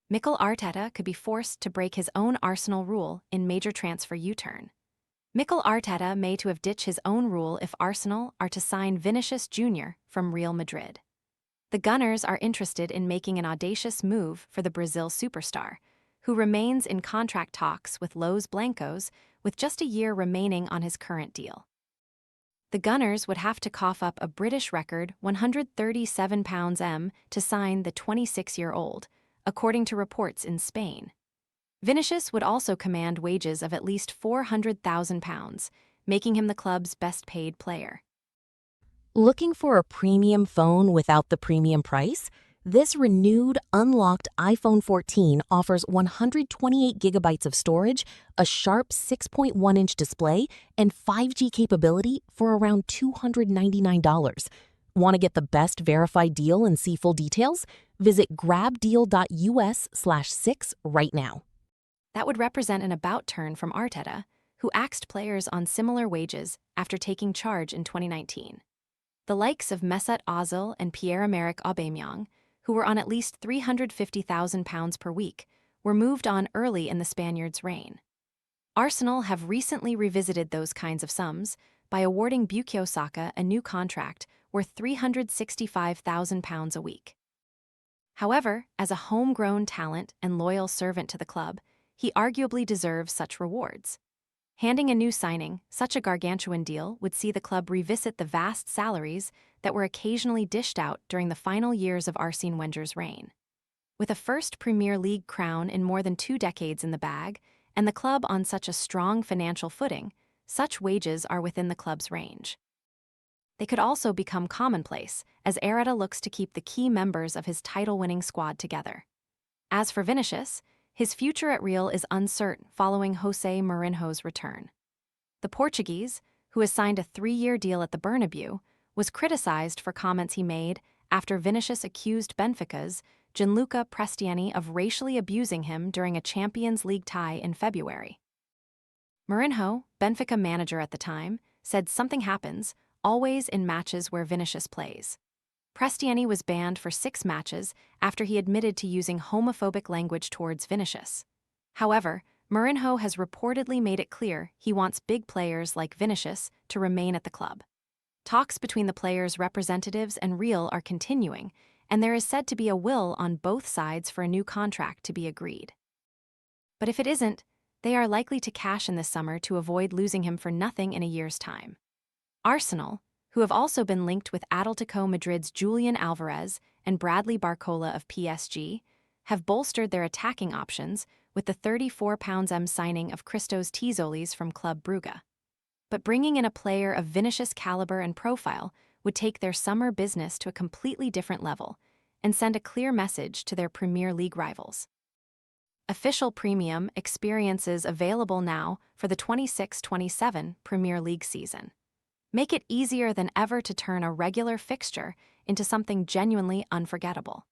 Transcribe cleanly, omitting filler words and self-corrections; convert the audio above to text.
Mikel Arteta could be forced to break his own Arsenal rule in major transfer U-turn. Mikel Arteta may to have ditched his own rule if Arsenal are to sign Vinicius Junior from Real Madrid. The Gunners are interested in making an audacious move for the Brazil superstar, who remains in contract talks with Los Blancos with just a year remaining on his current deal. The Gunners would have to cough up a British record £137 to sign the 26-year-old, according to reports in Spain. Vinicius would also command wages of at least £400,000, making him the club's best-paid player. Looking for a premium phone without the premium price? This renewed, unlocked iPhone 14 offers 128 gigabytes of storage, a sharp 6.1-inch display, and 5G capability for around $299. Want to get the best verified deal and see full details? Visit grabdeal.us/6 right now. That would represent an about turn from Arteta, who axed players on similar wages after taking charge in 2019. The likes of Mesut Ozil and Pierre-Emerick Aubameyang, who were on at least £350,000 per week, were moved on early in the Spaniards' reign. Arsenal have recently revisited those kinds of sums by awarding Bukayo Saka a new contract worth £365,000 a week. However, as a homegrown talent and loyal servant to the club, he arguably deserves such rewards. Handing a new signing such a gargantuan deal would see the club revisit the vast salaries that were occasionally dished out during the final years of Arsene Wenger's reign. With a first Premier League crown in more than 2 decades in the bag, and the club on such a strong financial footing, such wages are within the club's range. They could also become commonplace, as Arteta looks to keep the key members of his title-winning squad together. As for Vinicius, his future at Real is uncertain following Jose Mourinho's return. The Portuguese, who has signed a 3-year deal at the Bernabeu, was criticized for comments he made after Vinicius accused Benfica's Gianluca Prestiani of racially abusing him during a Champions League tie in February. Mourinho, Benfica manager at the time, said something happens always in matches where Vinicius plays. Prestiani was banned for 6 matches after he admitted to using homophobic language towards Vinicius. However, Mourinho has reportedly made it clear he wants big players like Vinicius to remain at the club. Talks between the players' representatives and Real are continuing, and there is said to be a will on both sides for a new contract to be agreed. But if it isn't, they are likely to cash in this summer to avoid losing him for nothing in a year's time. Arsenal, who have also been linked with Atletico Madrid's Julian Alvarez and Bradley Barcola of PSG, have bolstered their attacking options with the £34 signing of Christos Tzolis from Club Brugge. But bringing in a player of Vinicius' caliber and profile would take their summer business to a completely different level and send a clear message to their Premier League rivals. Official premium experiences available now for the 26-27 Premier League season. Make it easier than ever to turn a regular fixture into something genuinely unforgettable.